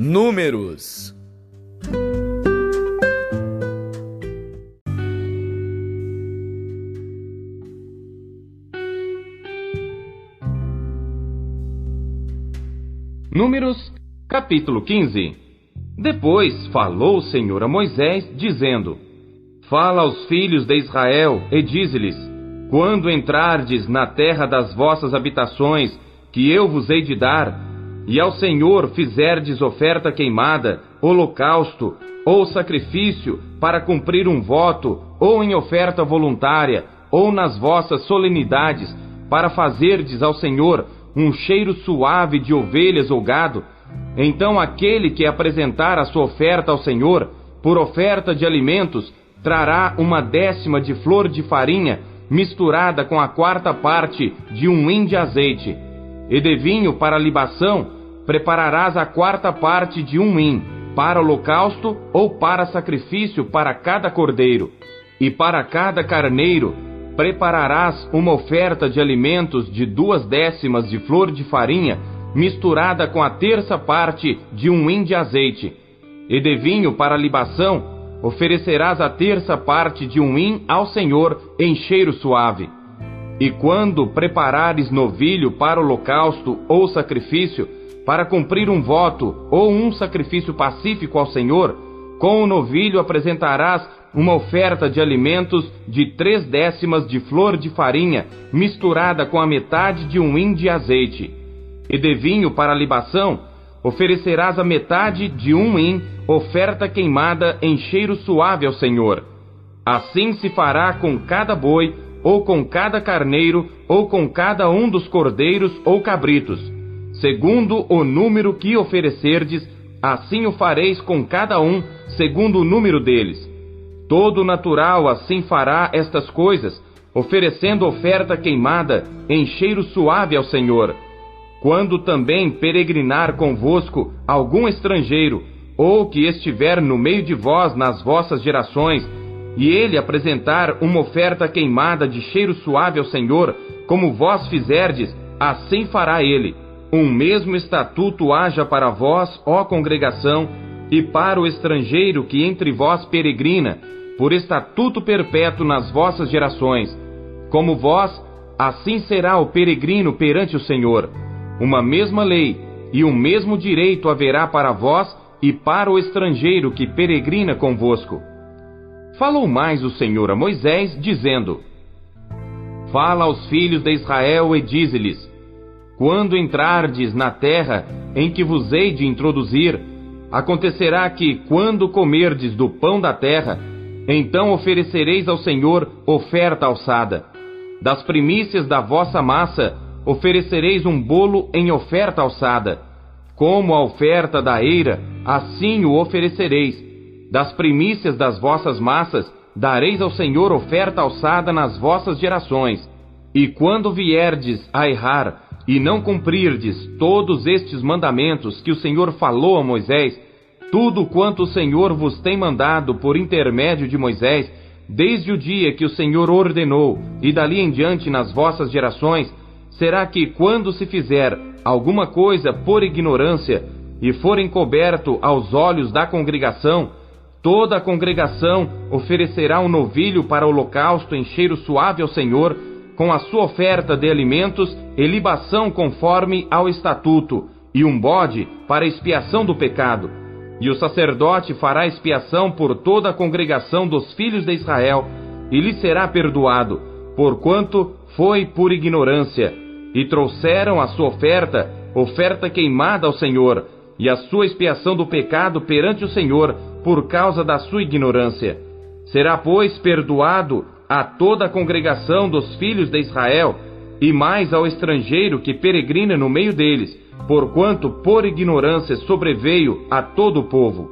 Números. Números, capítulo 15. Depois falou o Senhor a Moisés, dizendo: Fala aos filhos de Israel e dize-lhes: Quando entrardes na terra das vossas habitações, que eu vos hei de dar, e ao Senhor fizerdes oferta queimada, holocausto, ou sacrifício, para cumprir um voto, ou em oferta voluntária, ou nas vossas solenidades, para fazerdes ao Senhor um cheiro suave de ovelhas ou gado, então aquele que apresentar a sua oferta ao Senhor, por oferta de alimentos, trará 1/10 de flor de farinha, misturada com a 4ª parte de um hin de azeite. E de vinho para libação, prepararás a 4ª parte de um hin, para holocausto ou para sacrifício para cada cordeiro. E para cada carneiro, prepararás uma oferta de alimentos de 2/10 de flor de farinha, misturada com a 1/3 parte de um hin de azeite. E de vinho para libação, oferecerás a 1/3 parte de um hin ao Senhor em cheiro suave. E quando preparares novilho para holocausto ou sacrifício, para cumprir um voto ou um sacrifício pacífico ao Senhor, com o novilho apresentarás uma oferta de alimentos de 3/10 de flor de farinha, misturada com a metade de um hin de azeite. E de vinho para libação, oferecerás a metade de um hin, oferta queimada em cheiro suave ao Senhor. Assim se fará com cada boi, ou com cada carneiro, ou com cada um dos cordeiros ou cabritos. Segundo o número que oferecerdes, assim o fareis com cada um, segundo o número deles. Todo natural assim fará estas coisas, oferecendo oferta queimada em cheiro suave ao Senhor. Quando também peregrinar convosco algum estrangeiro, ou que estiver no meio de vós nas vossas gerações, e ele apresentar uma oferta queimada de cheiro suave ao Senhor, como vós fizerdes, assim fará ele. Um mesmo estatuto haja para vós, ó congregação, e para o estrangeiro que entre vós peregrina, por estatuto perpétuo nas vossas gerações. Como vós, assim será o peregrino perante o Senhor. Uma mesma lei e um mesmo direito haverá para vós e para o estrangeiro que peregrina convosco. Falou mais o Senhor a Moisés, dizendo: Fala aos filhos de Israel e dize-lhes: Quando entrardes na terra em que vos hei de introduzir, acontecerá que, quando comerdes do pão da terra, então oferecereis ao Senhor oferta alçada. Das primícias da vossa massa, oferecereis um bolo em oferta alçada. Como a oferta da eira, assim o oferecereis. Das primícias das vossas massas, dareis ao Senhor oferta alçada nas vossas gerações. E quando vierdes a errar, e não cumprirdes todos estes mandamentos que o Senhor falou a Moisés, tudo quanto o Senhor vos tem mandado por intermédio de Moisés, desde o dia que o Senhor ordenou, e dali em diante nas vossas gerações, será que quando se fizer alguma coisa por ignorância, e for encoberto aos olhos da congregação, toda a congregação oferecerá um novilho para holocausto em cheiro suave ao Senhor, com a sua oferta de alimentos e libação conforme ao estatuto, e um bode para expiação do pecado. E o sacerdote fará expiação por toda a congregação dos filhos de Israel, e lhe será perdoado, porquanto foi por ignorância. E trouxeram a sua oferta, oferta queimada ao Senhor, e a sua expiação do pecado perante o Senhor, por causa da sua ignorância. Será, pois, perdoado a toda a congregação dos filhos de Israel, e mais ao estrangeiro que peregrina no meio deles, porquanto por ignorância sobreveio a todo o povo.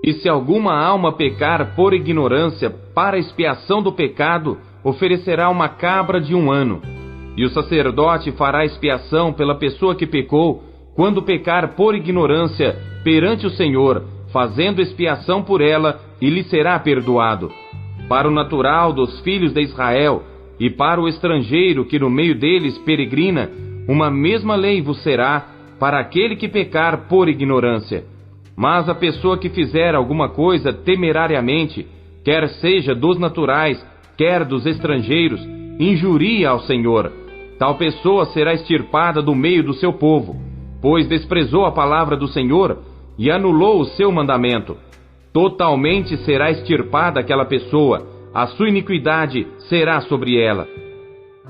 E se alguma alma pecar por ignorância para expiação do pecado, oferecerá uma cabra de 1 ano. E o sacerdote fará expiação pela pessoa que pecou, quando pecar por ignorância perante o Senhor, fazendo expiação por ela, e lhe será perdoado. Para o natural dos filhos de Israel, e para o estrangeiro que no meio deles peregrina, uma mesma lei vos será, para aquele que pecar por ignorância. Mas a pessoa que fizer alguma coisa temerariamente, quer seja dos naturais, quer dos estrangeiros, injuria ao Senhor. Tal pessoa será extirpada do meio do seu povo, pois desprezou a palavra do Senhor e anulou o seu mandamento. Totalmente será extirpada aquela pessoa, a sua iniquidade será sobre ela.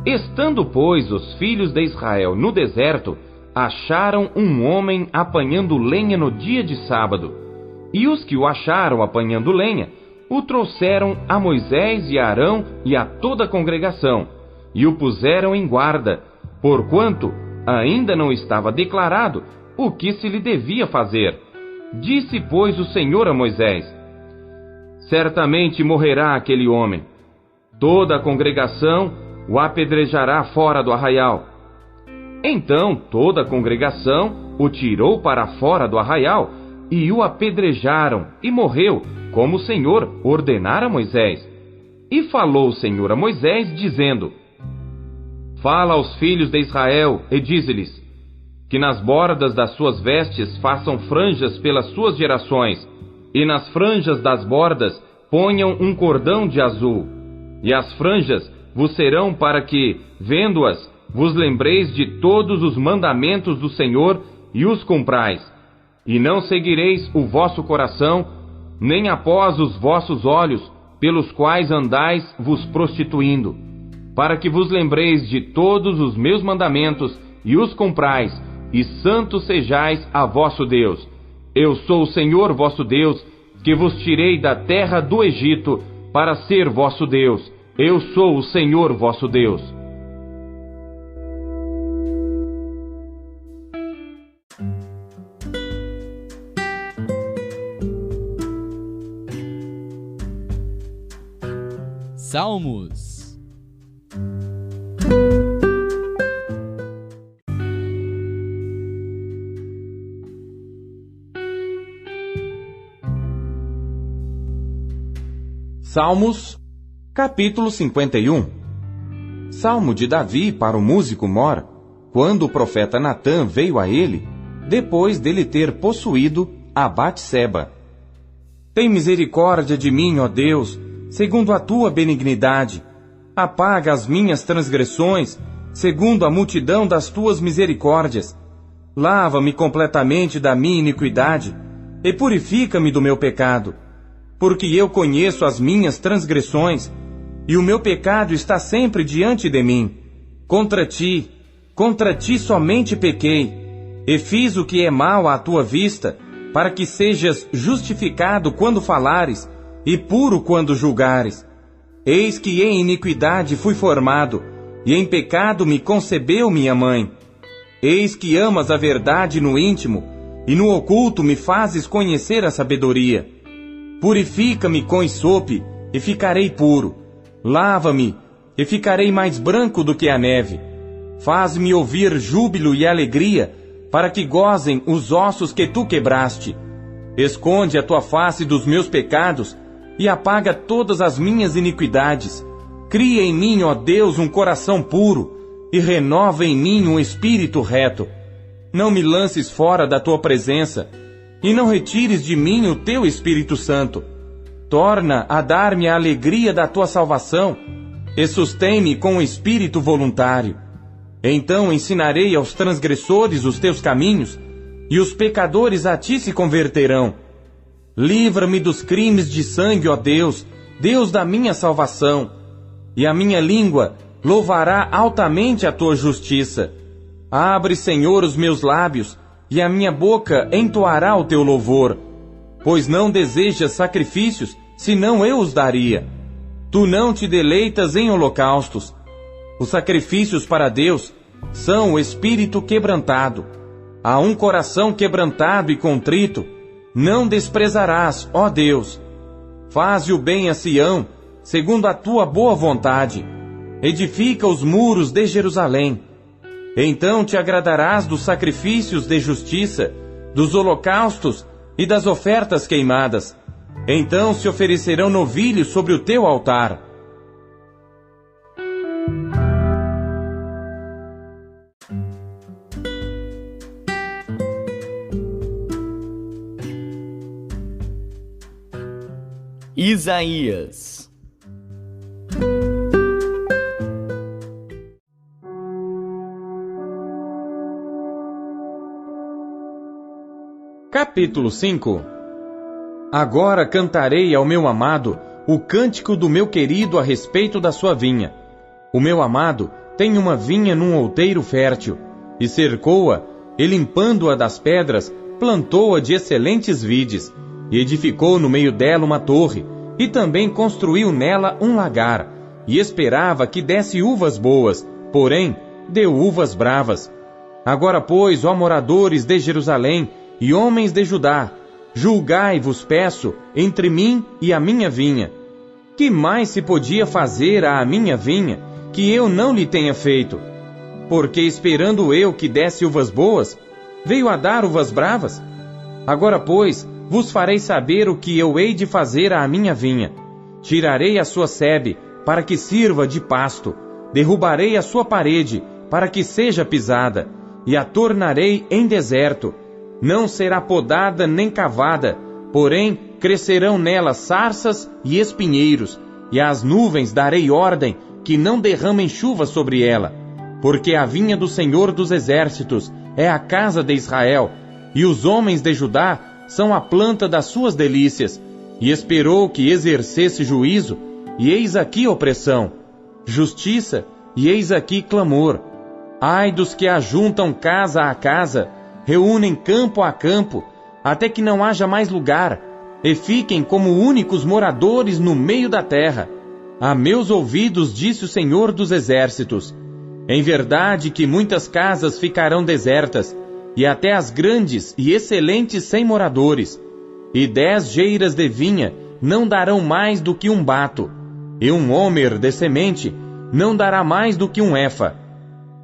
Estando, pois, os filhos de Israel no deserto, acharam um homem apanhando lenha no dia de sábado. E os que o acharam apanhando lenha, o trouxeram a Moisés e a Arão e a toda a congregação, e o puseram em guarda, porquanto ainda não estava declarado o que se lhe devia fazer. Disse, pois, o Senhor a Moisés: certamente morrerá aquele homem. Toda a congregação o apedrejará fora do arraial. Então toda a congregação o tirou para fora do arraial e o apedrejaram, e morreu, como o Senhor ordenara a Moisés. E falou o Senhor a Moisés, dizendo: fala aos filhos de Israel e dize-lhes que nas bordas das suas vestes façam franjas pelas suas gerações, e nas franjas das bordas ponham um cordão de azul. E as franjas vos serão para que, vendo-as, vos lembreis de todos os mandamentos do Senhor e os cumprais. E não seguireis o vosso coração, nem após os vossos olhos, pelos quais andais vos prostituindo, para que vos lembreis de todos os meus mandamentos e os cumprais, e santos sejais a vosso Deus. Eu sou o Senhor vosso Deus, que vos tirei da terra do Egito, para ser vosso Deus. Eu sou o Senhor vosso Deus. Salmos. Salmos, capítulo 51. Salmo de Davi para o músico Mor, quando o profeta Natã veio a ele, depois dele ter possuído a Batseba. Tem misericórdia de mim, ó Deus, segundo a tua benignidade. Apaga as minhas transgressões, segundo a multidão das tuas misericórdias. Lava-me completamente da minha iniquidade, e purifica-me do meu pecado. Porque eu conheço as minhas transgressões, e o meu pecado está sempre diante de mim. Contra ti somente pequei, e fiz o que é mal à tua vista, para que sejas justificado quando falares, e puro quando julgares. Eis que em iniquidade fui formado, e em pecado me concebeu minha mãe. Eis que amas a verdade no íntimo, e no oculto me fazes conhecer a sabedoria. Purifica-me com hisope, e ficarei puro. Lava-me, e ficarei mais branco do que a neve. Faz-me ouvir júbilo e alegria, para que gozem os ossos que tu quebraste. Esconde a tua face dos meus pecados, e apaga todas as minhas iniquidades. Cria em mim, ó Deus, um coração puro, e renova em mim um espírito reto. Não me lances fora da tua presença, e não retires de mim o teu Espírito Santo. Torna a dar-me a alegria da tua salvação, e sustém-me com o espírito voluntário. Então ensinarei aos transgressores os teus caminhos, e os pecadores a ti se converterão. Livra-me dos crimes de sangue, ó Deus, Deus da minha salvação, e a minha língua louvará altamente a tua justiça. Abre, Senhor, os meus lábios, e a minha boca entoará o teu louvor. Pois não desejas sacrifícios, senão eu os daria. Tu não te deleitas em holocaustos. Os sacrifícios para Deus são o espírito quebrantado. A um coração quebrantado e contrito, não desprezarás, ó Deus. Faze o bem a Sião, segundo a tua boa vontade. Edifica os muros de Jerusalém. Então te agradarás dos sacrifícios de justiça, dos holocaustos e das ofertas queimadas. Então se oferecerão novilhos sobre o teu altar. Isaías. Capítulo 5. Agora cantarei ao meu amado o cântico do meu querido a respeito da sua vinha. O meu amado tem uma vinha num outeiro fértil, e cercou-a, e limpando-a das pedras, plantou-a de excelentes vides, e edificou no meio dela uma torre, e também construiu nela um lagar, e esperava que desse uvas boas, porém deu uvas bravas. Agora, pois, ó moradores de Jerusalém, e homens de Judá, julgai-vos, peço, entre mim e a minha vinha. Que mais se podia fazer à minha vinha, que eu não lhe tenha feito? Porque esperando eu que desse uvas boas, veio a dar uvas bravas? Agora, pois, vos farei saber o que eu hei de fazer à minha vinha. Tirarei a sua sebe, para que sirva de pasto, derrubarei a sua parede, para que seja pisada, e a tornarei em deserto. Não será podada nem cavada, porém crescerão nela sarças e espinheiros, e às nuvens darei ordem que não derramem chuva sobre ela. Porque a vinha do Senhor dos Exércitos é a casa de Israel, e os homens de Judá são a planta das suas delícias. E esperou que exercesse juízo, e eis aqui opressão, justiça, e eis aqui clamor. Ai dos que ajuntam casa a casa, reúnem campo a campo, até que não haja mais lugar, e fiquem como únicos moradores no meio da terra. A meus ouvidos disse o Senhor dos Exércitos: em verdade que muitas casas ficarão desertas, e até as grandes e excelentes sem moradores. E 10 geiras de vinha não darão mais do que um bato, e um homer de semente não dará mais do que um efa.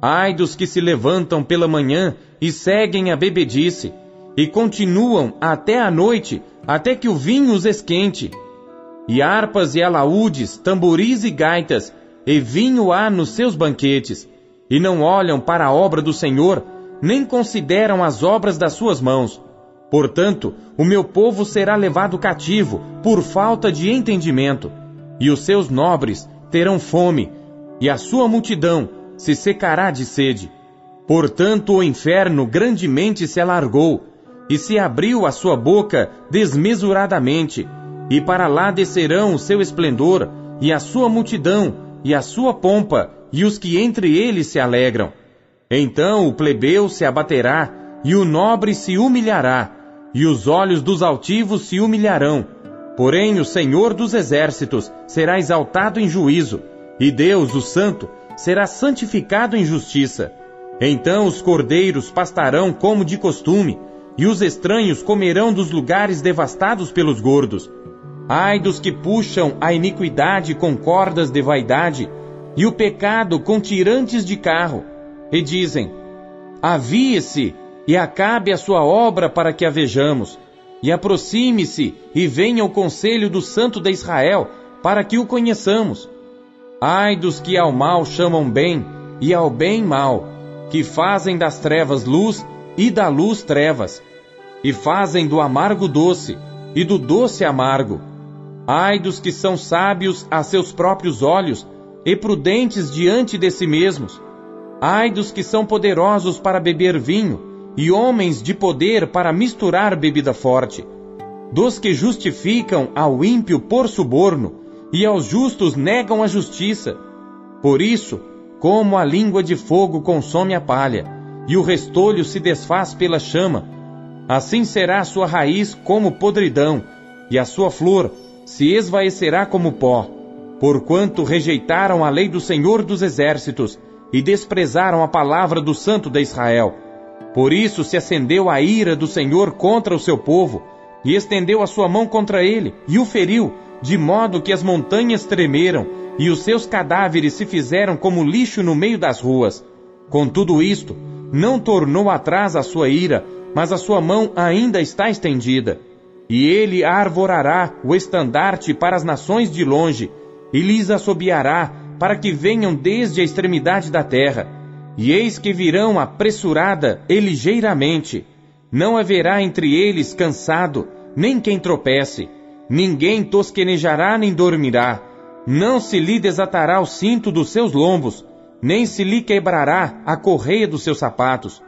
Ai dos que se levantam pela manhã e seguem a bebedice, e continuam até a noite, até que o vinho os esquente. E harpas e alaúdes, tamboris e gaitas, e vinho há nos seus banquetes, e não olham para a obra do Senhor, nem consideram as obras das suas mãos. Portanto, o meu povo será levado cativo por falta de entendimento, e os seus nobres terão fome, e a sua multidão se secará de sede. Portanto, o inferno grandemente se alargou, e se abriu a sua boca desmesuradamente, e para lá descerão o seu esplendor, e a sua multidão, e a sua pompa, e os que entre eles se alegram. Então o plebeu se abaterá, e o nobre se humilhará, e os olhos dos altivos se humilharão. Porém o Senhor dos Exércitos será exaltado em juízo, e Deus, o Santo, será santificado em justiça. Então os cordeiros pastarão como de costume, e os estranhos comerão dos lugares devastados pelos gordos. Ai dos que puxam a iniquidade com cordas de vaidade, e o pecado com tirantes de carro, e dizem: avie-se, e acabe a sua obra para que a vejamos, e aproxime-se, e venha o conselho do Santo de Israel, para que o conheçamos. Ai dos que ao mal chamam bem, e ao bem mal, que fazem das trevas luz, e da luz trevas, e fazem do amargo doce, e do doce amargo. Ai dos que são sábios a seus próprios olhos, e prudentes diante de si mesmos. Ai dos que são poderosos para beber vinho, e homens de poder para misturar bebida forte. Dos que justificam ao ímpio por suborno, e aos justos negam a justiça. Por isso, como a língua de fogo consome a palha, e o restolho se desfaz pela chama, assim será a sua raiz como podridão, e a sua flor se esvaecerá como pó, porquanto rejeitaram a lei do Senhor dos Exércitos, e desprezaram a palavra do Santo de Israel. Por isso se acendeu a ira do Senhor contra o seu povo, e estendeu a sua mão contra ele, e o feriu, de modo que as montanhas tremeram, e os seus cadáveres se fizeram como lixo no meio das ruas. Com tudo isto, não tornou atrás a sua ira, mas a sua mão ainda está estendida. E ele arvorará o estandarte para as nações de longe, e lhes assobiará, para que venham desde a extremidade da terra. E eis que virão apressurada e ligeiramente. Não haverá entre eles cansado, nem quem tropece. ninguém tosquenejará nem dormirá, não se lhe desatará o cinto dos seus lombos, nem se lhe quebrará a correia dos seus sapatos.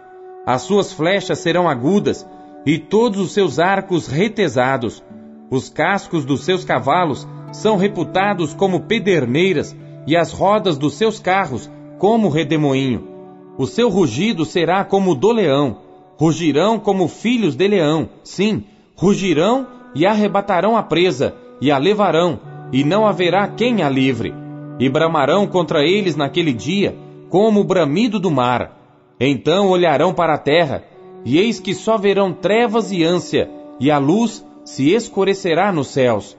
As suas flechas serão agudas, e todos os seus arcos retesados. Os cascos dos seus cavalos são reputados como pederneiras, e as rodas dos seus carros como redemoinho. O seu rugido será como o do leão, rugirão como filhos de leão, sim, rugirão e arrebatarão a presa, e a levarão, e não haverá quem a livre. E bramarão contra eles naquele dia, como o bramido do mar. Então olharão para a terra, e eis que só verão trevas e ânsia, e a luz se escurecerá nos céus.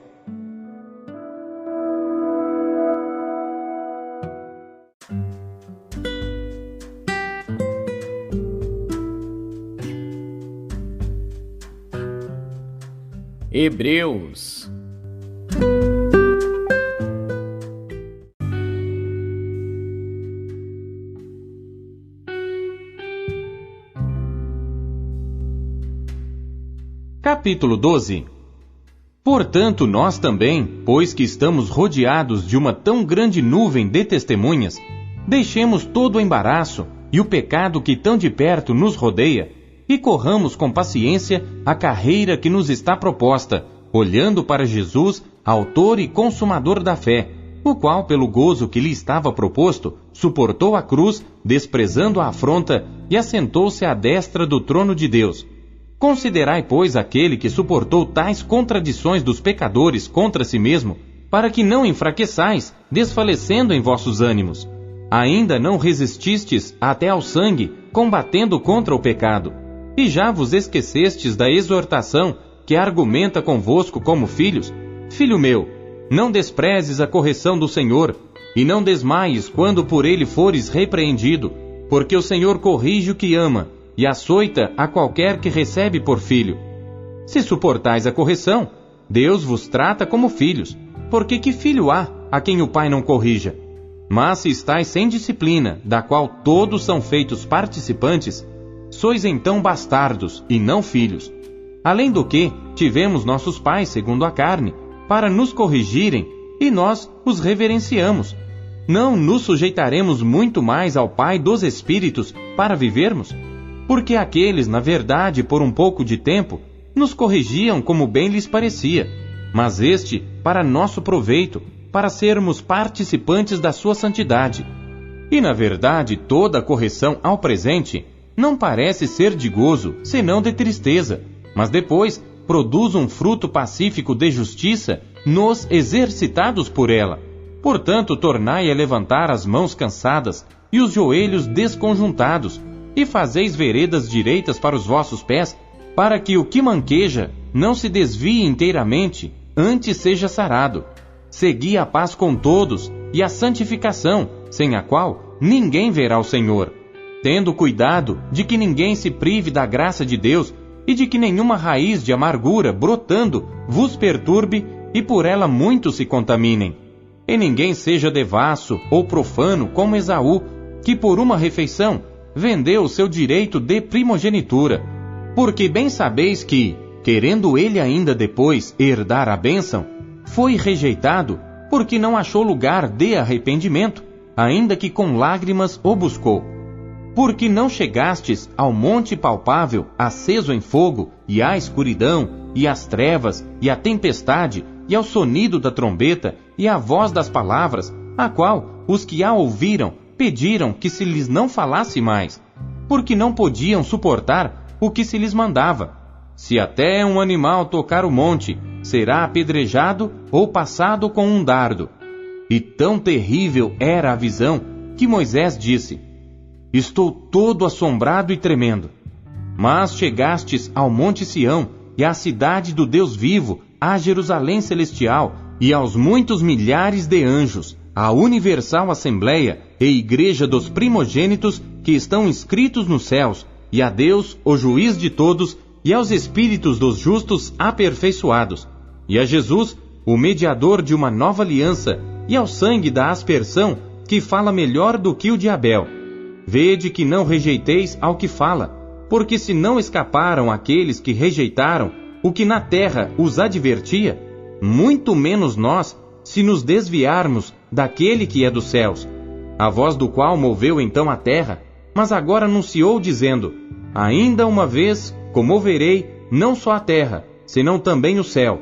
Hebreus. Capítulo 12. Portanto, nós também, pois que estamos rodeados de uma tão grande nuvem de testemunhas, deixemos todo o embaraço e o pecado que tão de perto nos rodeia, e corramos com paciência a carreira que nos está proposta, olhando para Jesus, autor e consumador da fé, o qual, pelo gozo que lhe estava proposto, suportou a cruz, desprezando a afronta, e assentou-se à destra do trono de Deus. Considerai, pois, aquele que suportou tais contradições dos pecadores contra si mesmo, para que não enfraqueçais, desfalecendo em vossos ânimos. Ainda não resististes até ao sangue, combatendo contra o pecado. E já vos esquecestes da exortação que argumenta convosco como filhos? Filho meu, não desprezes a correção do Senhor, e não desmaies quando por ele fores repreendido, porque o Senhor corrige o que ama, e açoita a qualquer que recebe por filho. Se suportais a correção, Deus vos trata como filhos, porque que filho há a quem o pai não corrija? Mas se estáis sem disciplina, da qual todos são feitos participantes, sois então bastardos e não filhos. Além do que, tivemos nossos pais segundo a carne, para nos corrigirem, e nós os reverenciamos. Não nos sujeitaremos muito mais ao Pai dos Espíritos para vivermos? Porque aqueles, na verdade, por um pouco de tempo, nos corrigiam como bem lhes parecia, mas este para nosso proveito, para sermos participantes da sua santidade. E na verdade, toda a correção ao presente não parece ser de gozo, senão de tristeza, mas depois produz um fruto pacífico de justiça nos exercitados por ela. Portanto, tornai a levantar as mãos cansadas e os joelhos desconjuntados, e fazeis veredas direitas para os vossos pés, para que o que manqueja não se desvie inteiramente, antes seja sarado. Segui a paz com todos e a santificação, sem a qual ninguém verá o Senhor. Tendo cuidado de que ninguém se prive da graça de Deus, e de que nenhuma raiz de amargura brotando vos perturbe, e por ela muitos se contaminem. E ninguém seja devasso ou profano como Esaú, que por uma refeição vendeu o seu direito de primogenitura. Porque bem sabeis que, querendo ele ainda depois herdar a bênção, foi rejeitado, porque não achou lugar de arrependimento, ainda que com lágrimas o buscou. Porque não chegastes ao monte palpável, aceso em fogo, e à escuridão, e às trevas, e à tempestade, e ao sonido da trombeta, e à voz das palavras, a qual os que a ouviram pediram que se lhes não falasse mais, porque não podiam suportar o que se lhes mandava. Se até um animal tocar o monte, será apedrejado ou passado com um dardo. E tão terrível era a visão, que Moisés disse: Estou todo assombrado e tremendo. Mas chegastes ao monte Sião, e à cidade do Deus vivo, à Jerusalém celestial, e aos muitos milhares de anjos, à universal assembleia e igreja dos primogênitos que estão inscritos nos céus, e a Deus, o juiz de todos, e aos espíritos dos justos aperfeiçoados, e a Jesus, o mediador de uma nova aliança, e ao sangue da aspersão, que fala melhor do que o de Abel. Vede que não rejeiteis ao que fala, porque se não escaparam aqueles que rejeitaram o que na terra os advertia, muito menos nós, se nos desviarmos daquele que é dos céus, a voz do qual moveu então a terra, mas agora anunciou dizendo: ainda uma vez comoverei não só a terra, senão também o céu.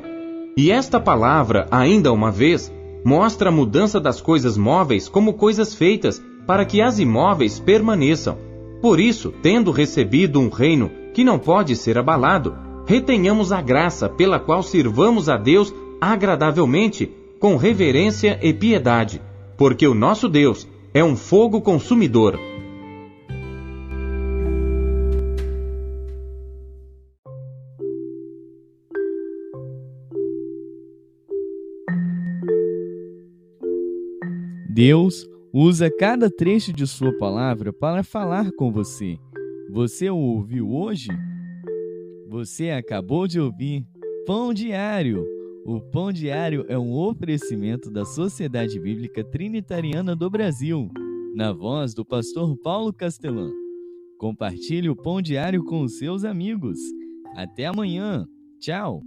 E esta palavra, ainda uma vez, mostra a mudança das coisas móveis como coisas feitas para que as imóveis permaneçam. Por isso, tendo recebido um reino que não pode ser abalado, retenhamos a graça pela qual sirvamos a Deus agradavelmente, com reverência e piedade, porque o nosso Deus é um fogo consumidor. Deus usa cada trecho de sua palavra para falar com você. Você o ouviu hoje? Você acabou de ouvir Pão Diário. O Pão Diário é um oferecimento da Sociedade Bíblica Trinitariana do Brasil, na voz do pastor Paulo Castelã. Compartilhe o Pão Diário com os seus amigos. Até amanhã. Tchau.